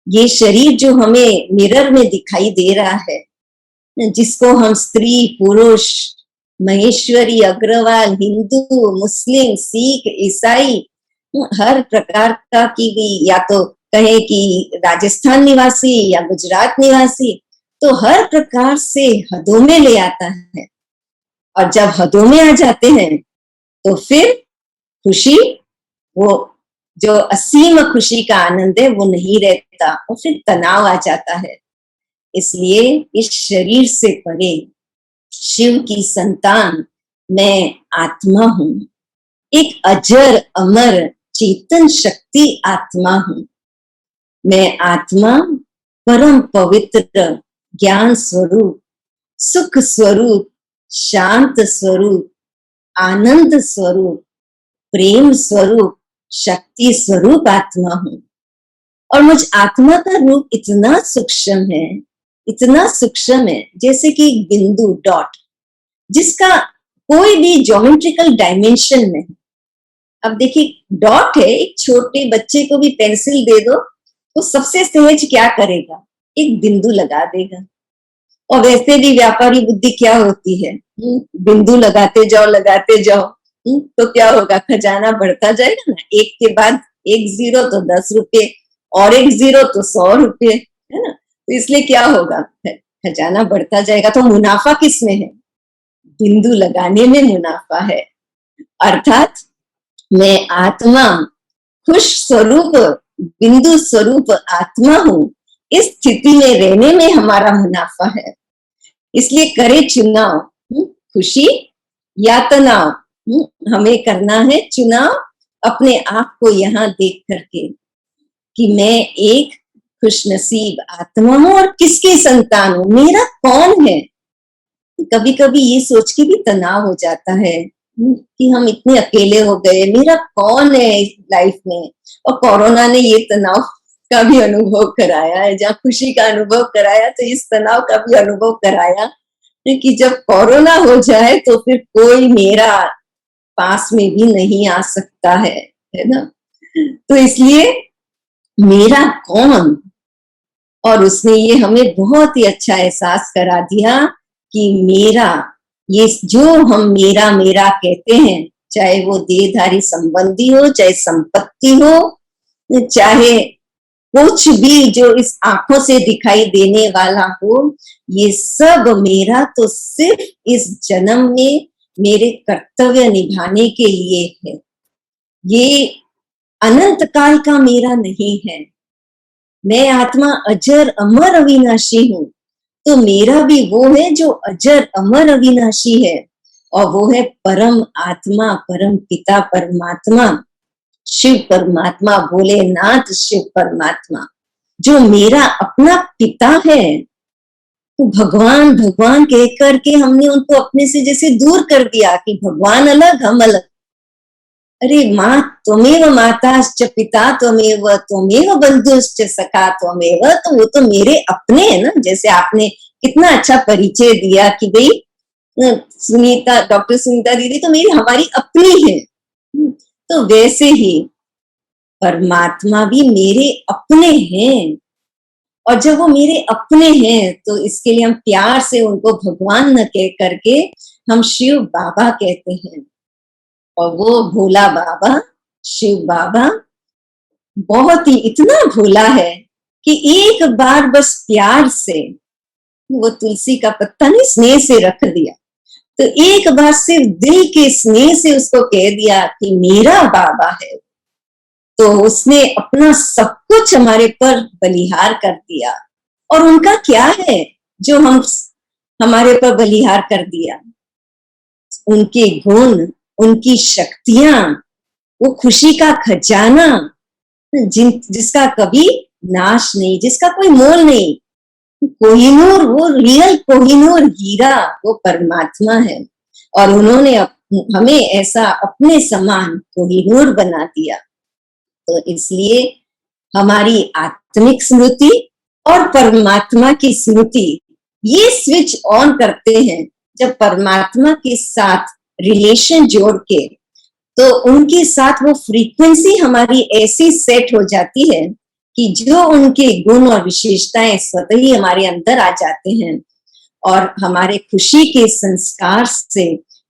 ये शरीर जो हमें मिरर में दिखाई दे रहा है, जिसको हम स्त्री पुरुष, महेश्वरी अग्रवाल, हिंदू, मुस्लिम, सिख, ईसाई, हर प्रकार का की, या तो कहे कि राजस्थान निवासी या गुजरात निवासी, तो हर प्रकार से हदों में ले आता है। और जब हदों में आ जाते हैं तो फिर खुशी, वो जो असीम खुशी का आनंद है वो नहीं रहता और फिर तनाव आ जाता है। इसलिए इस शरीर से परे शिव की संतान मैं आत्मा हूं, एक अजर अमर चेतन शक्ति आत्मा हूं। मैं आत्मा परम पवित्र ज्ञान स्वरूप, सुख स्वरूप, शांत स्वरूप, आनंद स्वरूप, प्रेम स्वरूप, शक्ति स्वरूप आत्मा हूं। और मुझ आत्मा का रूप इतना सूक्ष्म है, इतना सूक्ष्म है, जैसे कि एक बिंदु, डॉट, जिसका कोई भी ज्योमेट्रिकल डायमेंशन नहीं। अब देखिए डॉट है, एक छोटे बच्चे को भी पेंसिल दे दो तो सबसे सहज क्या करेगा, एक बिंदु लगा देगा। और वैसे भी व्यापारी बुद्धि क्या होती है, बिंदु लगाते जाओ, तो क्या होगा, खजाना बढ़ता जाएगा ना, एक के बाद एक जीरो तो 10 रुपये, और एक जीरो तो 100 रुपये, है ना। तो इसलिए क्या होगा, खजाना बढ़ता जाएगा। तो मुनाफा किसमें है, बिंदु लगाने में मुनाफा है। अर्थात मैं आत्मा, खुश स्वरूप, बिंदु स्वरूप आत्मा हूं। इस स्थिति में रहने में हमारा मुनाफा है। इसलिए करे चुनाव, खुशी या तनाव, हमें करना है चुनाव अपने आप को यहाँ देख करके कि मैं एक खुशनसीब आत्मा हूं और किसकी संतान हूं, मेरा कौन है। कभी कभी ये सोच के भी तनाव हो जाता है कि हम इतने अकेले हो गए, मेरा कौन है इस लाइफ में। और कोरोना ने ये तनाव का भी अनुभव कराया है, जहाँ खुशी का अनुभव कराया तो इस तनाव का भी अनुभव कराया कि जब कोरोना हो जाए तो फिर कोई मेरा पास में भी नहीं आ सकता है ना। तो इसलिए मेरा कौन, और उसने ये हमें बहुत ही अच्छा एहसास करा दिया कि मेरा, ये जो हम मेरा मेरा कहते हैं, चाहे वो देहधारी संबंधी हो, चाहे संपत्ति हो, चाहे कुछ भी जो इस आंखों से दिखाई देने वाला हो, ये सब मेरा तो सिर्फ इस जन्म में मेरे कर्तव्य निभाने के लिए है। ये अनंत काल का मेरा नहीं है। मैं आत्मा अजर अमर अविनाशी हूं, तो मेरा भी वो है जो अजर अमर अविनाशी है, और वो है परम आत्मा, परम पिता परमात्मा, शिव परमात्मा, भोलेनाथ शिव परमात्मा, जो मेरा अपना पिता है। तो भगवान भगवान कह करके हमने उनको अपने से जैसे दूर कर दिया कि भगवान अलग हम अलग। अरे माँ त्वमेव माताश्च पिता त्वमेव, त्वमेव बंधुश्च सखा त्वमेव, तो वो तो मेरे अपने है ना। जैसे आपने कितना अच्छा परिचय दिया कि भाई सुनीता, डॉक्टर सुनीता दीदी तो मेरी हमारी अपनी है, तो वैसे ही परमात्मा भी मेरे अपने हैं। और जब वो मेरे अपने हैं तो इसके लिए हम प्यार से उनको भगवान न कह करके हम शिव बाबा कहते हैं। और वो भोला बाबा शिव बाबा बहुत ही इतना भोला है कि एक बार बस प्यार से वो तुलसी का पत्ता नहीं स्नेह से रख दिया, तो एक बार सिर्फ दिल के स्नेह से उसको कह दिया कि मेरा बाबा है, तो उसने अपना सब कुछ हमारे पर बलिहार कर दिया। और उनका क्या है जो हम हमारे पर बलिहार कर दिया? उनके गुण, उनकी शक्तियां, वो खुशी का खजाना जिसका कभी नाश नहीं, जिसका कोई मोल नहीं। कोहिनूर, वो रियल कोहिनूर हीरा, वो परमात्मा है। और उन्होंने हमें ऐसा अपने समान कोहिनूर बना दिया। तो इसलिए हमारी आत्मिक स्मृति और परमात्मा की स्मृति, ये स्विच ऑन करते हैं जब परमात्मा के साथ रिलेशन जोड़ के, तो उनके साथ वो फ्रीक्वेंसी हमारी ऐसी सेट हो जाती है कि जो उनके गुण और विशेषताएं स्वतः ही हमारे अंदर आ जाते हैं और हमारे खुशी के संस्कार से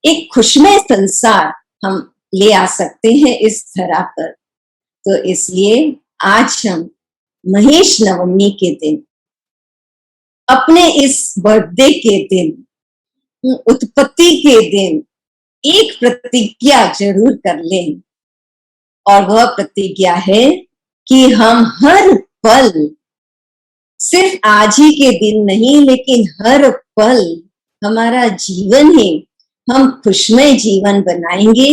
एक खुशमय संसार हम ले आ सकते हैं इस धरा पर। तो इसलिए आज हम महेश नवमी के दिन, अपने इस बर्थडे के दिन, उत्पत्ति के दिन एक प्रतिज्ञा जरूर कर लें। और वह प्रतिज्ञा है कि हम हर पल, सिर्फ आज ही के दिन नहीं, लेकिन हर पल हमारा जीवन ही हम खुशमय जीवन बनाएंगे,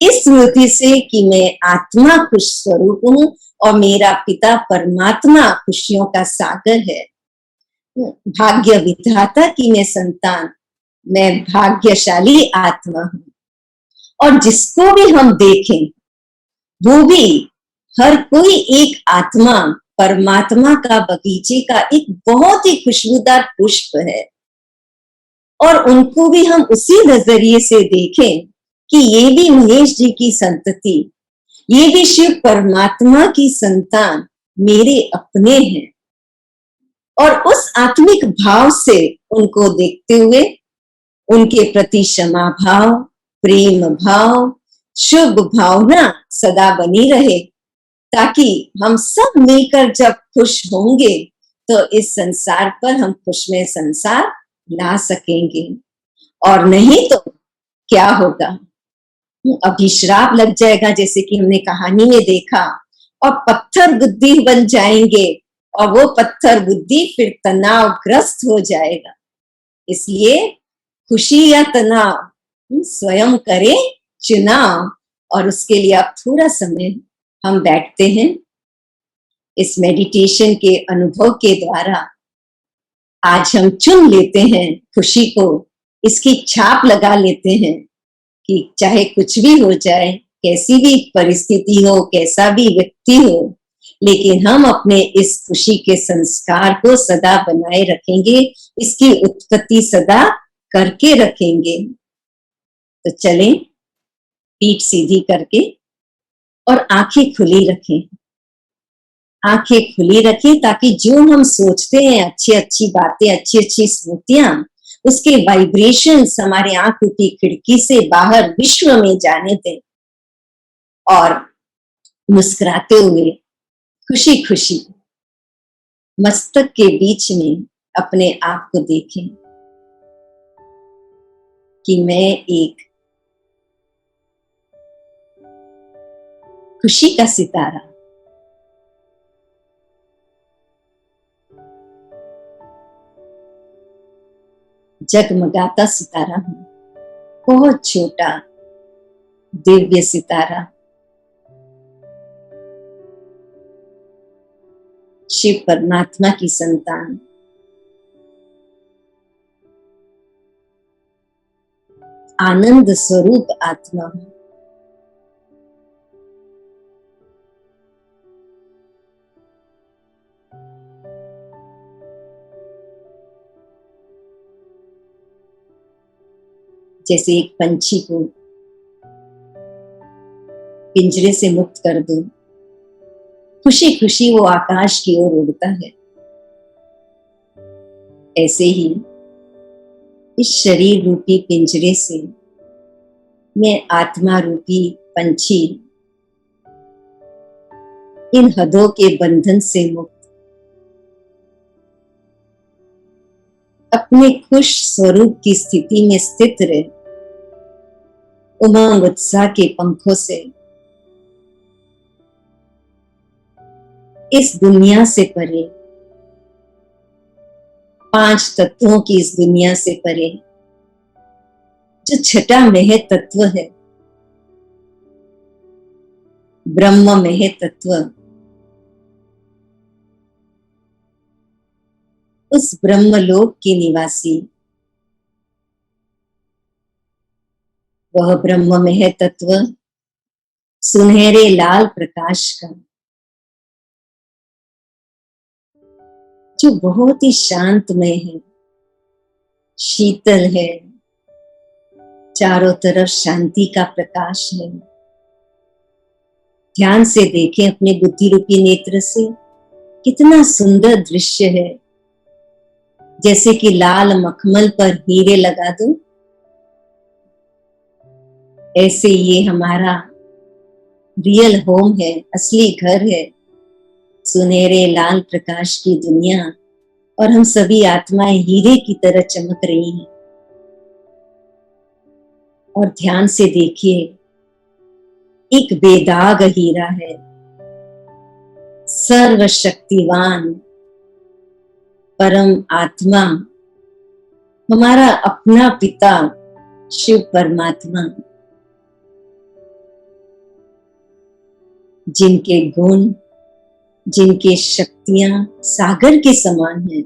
इस स्मृति से कि मैं आत्मा खुश स्वरूप हूं और मेरा पिता परमात्मा खुशियों का सागर है। भाग्य विधाता की मैं संतान, मैं भाग्यशाली आत्मा हूं। और जिसको भी हम देखें, वो भी हर कोई एक आत्मा परमात्मा का बगीचे का एक बहुत ही खुशबूदार पुष्प है। और उनको भी हम उसी नजरिए से देखें कि ये भी महेश जी की संतति, ये भी शिव परमात्मा की संतान मेरे अपने हैं। और उस आत्मिक भाव से उनको देखते हुए उनके प्रति क्षमा भाव, प्रेम भाव, शुभ भावना सदा बनी रहे, ताकि हम सब मिलकर जब खुश होंगे तो इस संसार पर हम खुशमय संसार ला सकेंगे। और नहीं तो क्या होगा, अभिश्राप लग जाएगा, जैसे कि हमने कहानी में देखा, और पत्थर बुद्धि बन जाएंगे और वो पत्थर बुद्धि फिर तनावग्रस्त हो जाएगा। इसलिए खुशी या तनाव स्वयं करें चुनाव। और उसके लिए अब थोड़ा समय हम बैठते हैं, इस मेडिटेशन के अनुभव के द्वारा आज हम चुन लेते हैं खुशी को, इसकी छाप लगा लेते हैं कि चाहे कुछ भी हो जाए, कैसी भी परिस्थिति हो, कैसा भी व्यक्ति हो, लेकिन हम अपने इस खुशी के संस्कार को सदा बनाए रखेंगे, इसकी उत्पत्ति सदा करके रखेंगे। तो चलें, पीठ सीधी करके और आंखें खुली रखें। आंखें खुली रखें ताकि जो हम सोचते हैं, अच्छी अच्छी बातें, अच्छी अच्छी स्मृतियां, उसके वाइब्रेशंस हमारे आंखों की खिड़की से बाहर विश्व में जाने दें। और मुस्कुराते हुए खुशी खुशी मस्तक के बीच में अपने आप को देखें कि मैं एक खुशी का सितारा, जगमगाता सितारा हूं, बहुत छोटा दिव्य सितारा, शिव परमात्मा की संतान, आनंद स्वरूप आत्मा हूं। जैसे एक पंछी को पिंजरे से मुक्त कर दो, खुशी खुशी वो आकाश की ओर उड़ता है, ऐसे ही इस शरीर रूपी पिंजरे से मैं आत्मा रूपी पंछी इन हदों के बंधन से मुक्त, अपने खुश स्वरूप की स्थिति में स्थित रहे, उमंग उत्साह के पंखों से इस दुनिया से परे, पांच तत्वों की इस दुनिया से परे, जो छठा मह तत्व है, ब्रह्म मह तत्व, उस ब्रह्मलोक के निवासी, वह ब्रह्म मह तत्व सुनहरे लाल प्रकाश का, जो बहुत ही शांतमय है, शीतल है, चारों तरफ शांति का प्रकाश है। ध्यान से देखें अपने बुद्धि रूपी नेत्र से, कितना सुंदर दृश्य है, जैसे कि लाल मखमल पर हीरे लगा दो, ऐसे ये हमारा रियल होम है, असली घर है, सुनहरे लाल प्रकाश की दुनिया, और हम सभी आत्माएं हीरे की तरह चमक रही हैं। और ध्यान से देखिए, एक बेदाग हीरा है, सर्वशक्तिवान परम आत्मा, हमारा अपना पिता शिव परमात्मा, जिनके गुण, जिनके शक्तियां सागर के समान हैं,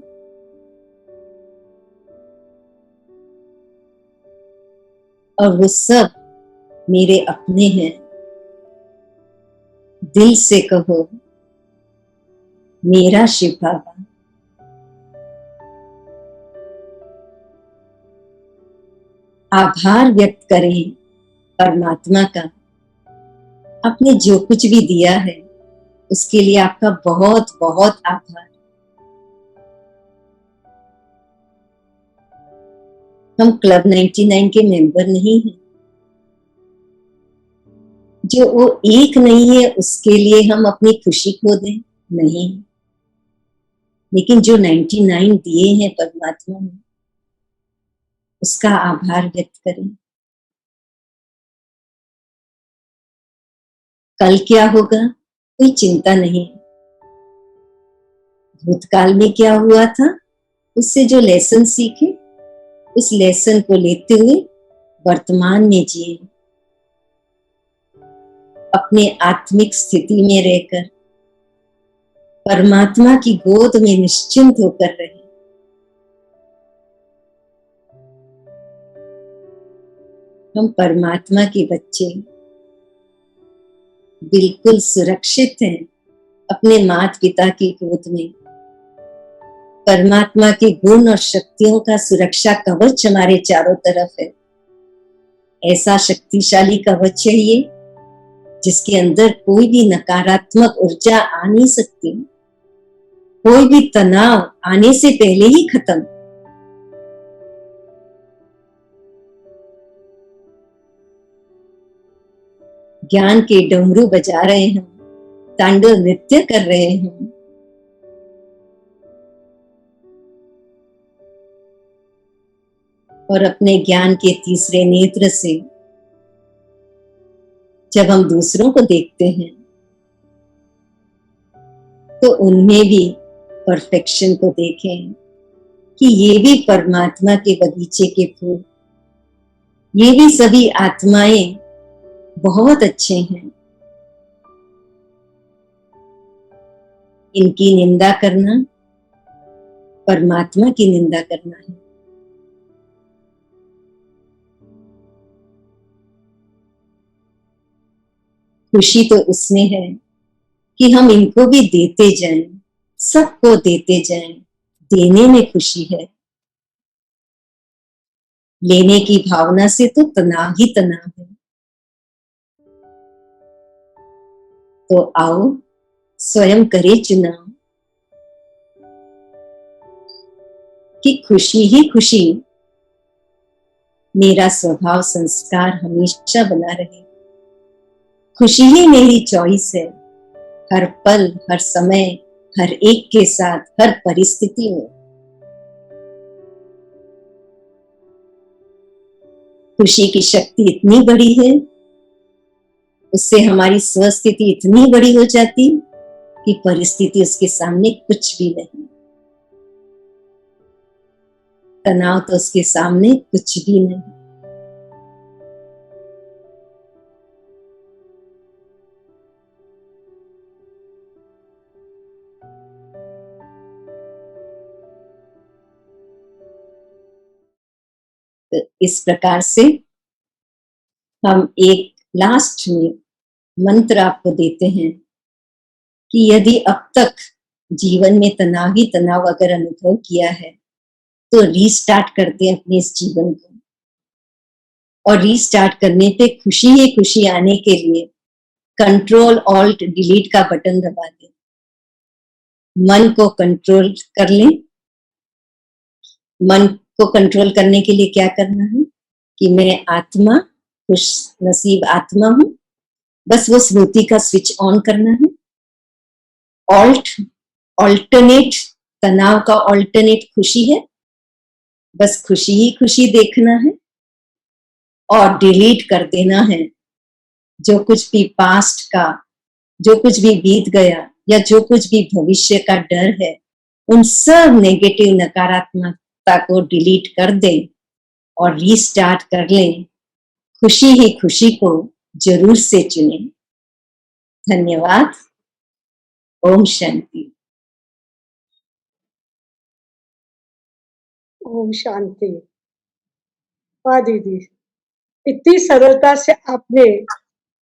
और वो सब मेरे अपने हैं। दिल से कहो, मेरा शिव बाबा। आभार व्यक्त करें परमात्मा का, आपने जो कुछ भी दिया है उसके लिए आपका बहुत बहुत आभार। हम क्लब 99 के मेंबर नहीं हैं। जो वो एक नहीं है उसके लिए हम अपनी खुशी खो दें, नहीं। लेकिन जो 99 दिए हैं परमात्मा ने, उसका आभार व्यक्त करें। कल क्या होगा कोई चिंता नहीं। भूतकाल में क्या हुआ था, उससे जो लेसन सीखे, उस लेसन को लेते हुए वर्तमान में जिए। अपने आत्मिक स्थिति में रहकर परमात्मा की गोद में निश्चिंत होकर रहे। हम परमात्मा के बच्चे बिल्कुल सुरक्षित हैं अपने माता पिता की गोद में। परमात्मा के गुण और शक्तियों का सुरक्षा कवच हमारे चारों तरफ है। ऐसा शक्तिशाली कवच चाहिए जिसके अंदर कोई भी नकारात्मक ऊर्जा आ नहीं सकती, कोई भी तनाव आने से पहले ही खत्म। ज्ञान के डमरू बजा रहे हैं, तांडव नृत्य कर रहे हैं। और अपने ज्ञान के तीसरे नेत्र से जब हम दूसरों को देखते हैं तो उनमें भी परफेक्शन को देखें कि ये भी परमात्मा के बगीचे के फूल, ये भी सभी आत्माएं बहुत अच्छे हैं। इनकी निंदा करना परमात्मा की निंदा करना है। खुशी तो उसमें है कि हम इनको भी देते जाएं, सबको देते जाएं। देने में खुशी है। लेने की भावना से तो तनाव ही तनाव है। तो आओ स्वयं करें चुनाव कि खुशी ही खुशी मेरा स्वभाव संस्कार हमेशा बना रहे। खुशी ही मेरी चॉइस है। हर पल, हर समय, हर एक के साथ, हर परिस्थिति में। खुशी की शक्ति इतनी बड़ी है, उससे हमारी स्वस्थिति इतनी बड़ी हो जाती कि परिस्थिति उसके सामने कुछ भी नहीं, तनाव तो उसके सामने कुछ भी नहीं। तो इस प्रकार से हम एक लास्ट में मंत्र आपको देते हैं कि यदि अब तक जीवन में तनाव ही तनाव अगर अनुभव किया है, तो रीस्टार्ट करते हैं अपने इस जीवन को, और रीस्टार्ट करने पे खुशी ही खुशी आने के लिए कंट्रोल ऑल्ट डिलीट का बटन दबा दें। मन को कंट्रोल कर लें। मन को कंट्रोल करने के लिए क्या करना है कि मैं आत्मा, खुश नसीब आत्मा हूं, बस वो स्मृति का स्विच ऑन करना है। ऑल्ट, ऑल्टरनेट, तनाव का ऑल्टरनेट खुशी है, बस खुशी ही खुशी देखना है, और डिलीट कर देना है जो कुछ भी पास्ट का, जो कुछ भी बीत गया या जो कुछ भी भविष्य का डर है, उन सब नेगेटिव नकारात्मकता को डिलीट कर दें और रीस्टार्ट कर लें। खुशी ही खुशी को जरूर से चुनें। धन्यवाद। ओम शांति। ओम शांति। वाह दीदी, इतनी सरलता से आपने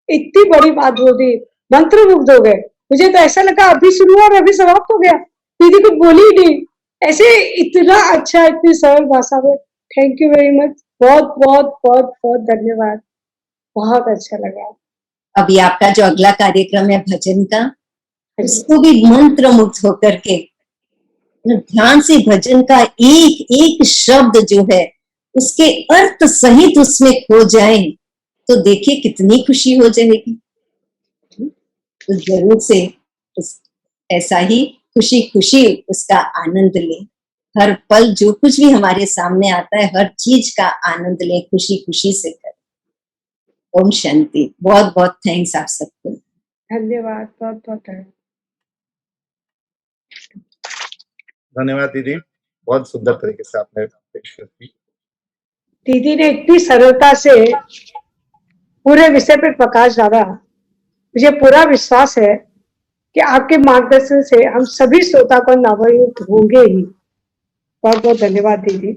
इतनी बड़ी बात बोल दी, मंत्रमुग्ध हो गए। मुझे तो ऐसा लगा अभी शुरू और अभी समाप्त हो गया, दीदी कुछ बोली ही नहीं, ऐसे इतना अच्छा, इतनी सरल भाषा में। थैंक यू वेरी मच, बहुत बहुत बहुत बहुत धन्यवाद, बहुत अच्छा लगा। अभी आपका जो अगला कार्यक्रम है भजन का, उसको भी मंत्र मुग्ध होकर के ध्यान से भजन का एक एक शब्द जो है उसके अर्थ सहित उसमें खो जाए, तो देखिए कितनी खुशी हो जाएगी। तो जरूर से ऐसा ही खुशी खुशी उसका आनंद ले। हर पल जो कुछ भी हमारे सामने आता है, हर चीज का आनंद ले, खुशी खुशी से करें। ओम शांति। बहुत बहुत थैंक्स आप सबको। धन्यवाद, बहुत बहुत धन्यवाद। धन्यवाद दीदी, बहुत सुंदर तरीके से आपने पेशकश की। दीदी ने इतनी सरलता से पूरे विषय पर प्रकाश डाला, मुझे पूरा विश्वास है कि आपके मार्गदर्शन से हम सभी श्रोता को नवयुक्त होंगे ही। बहुत बहुत धन्यवाद दीदी।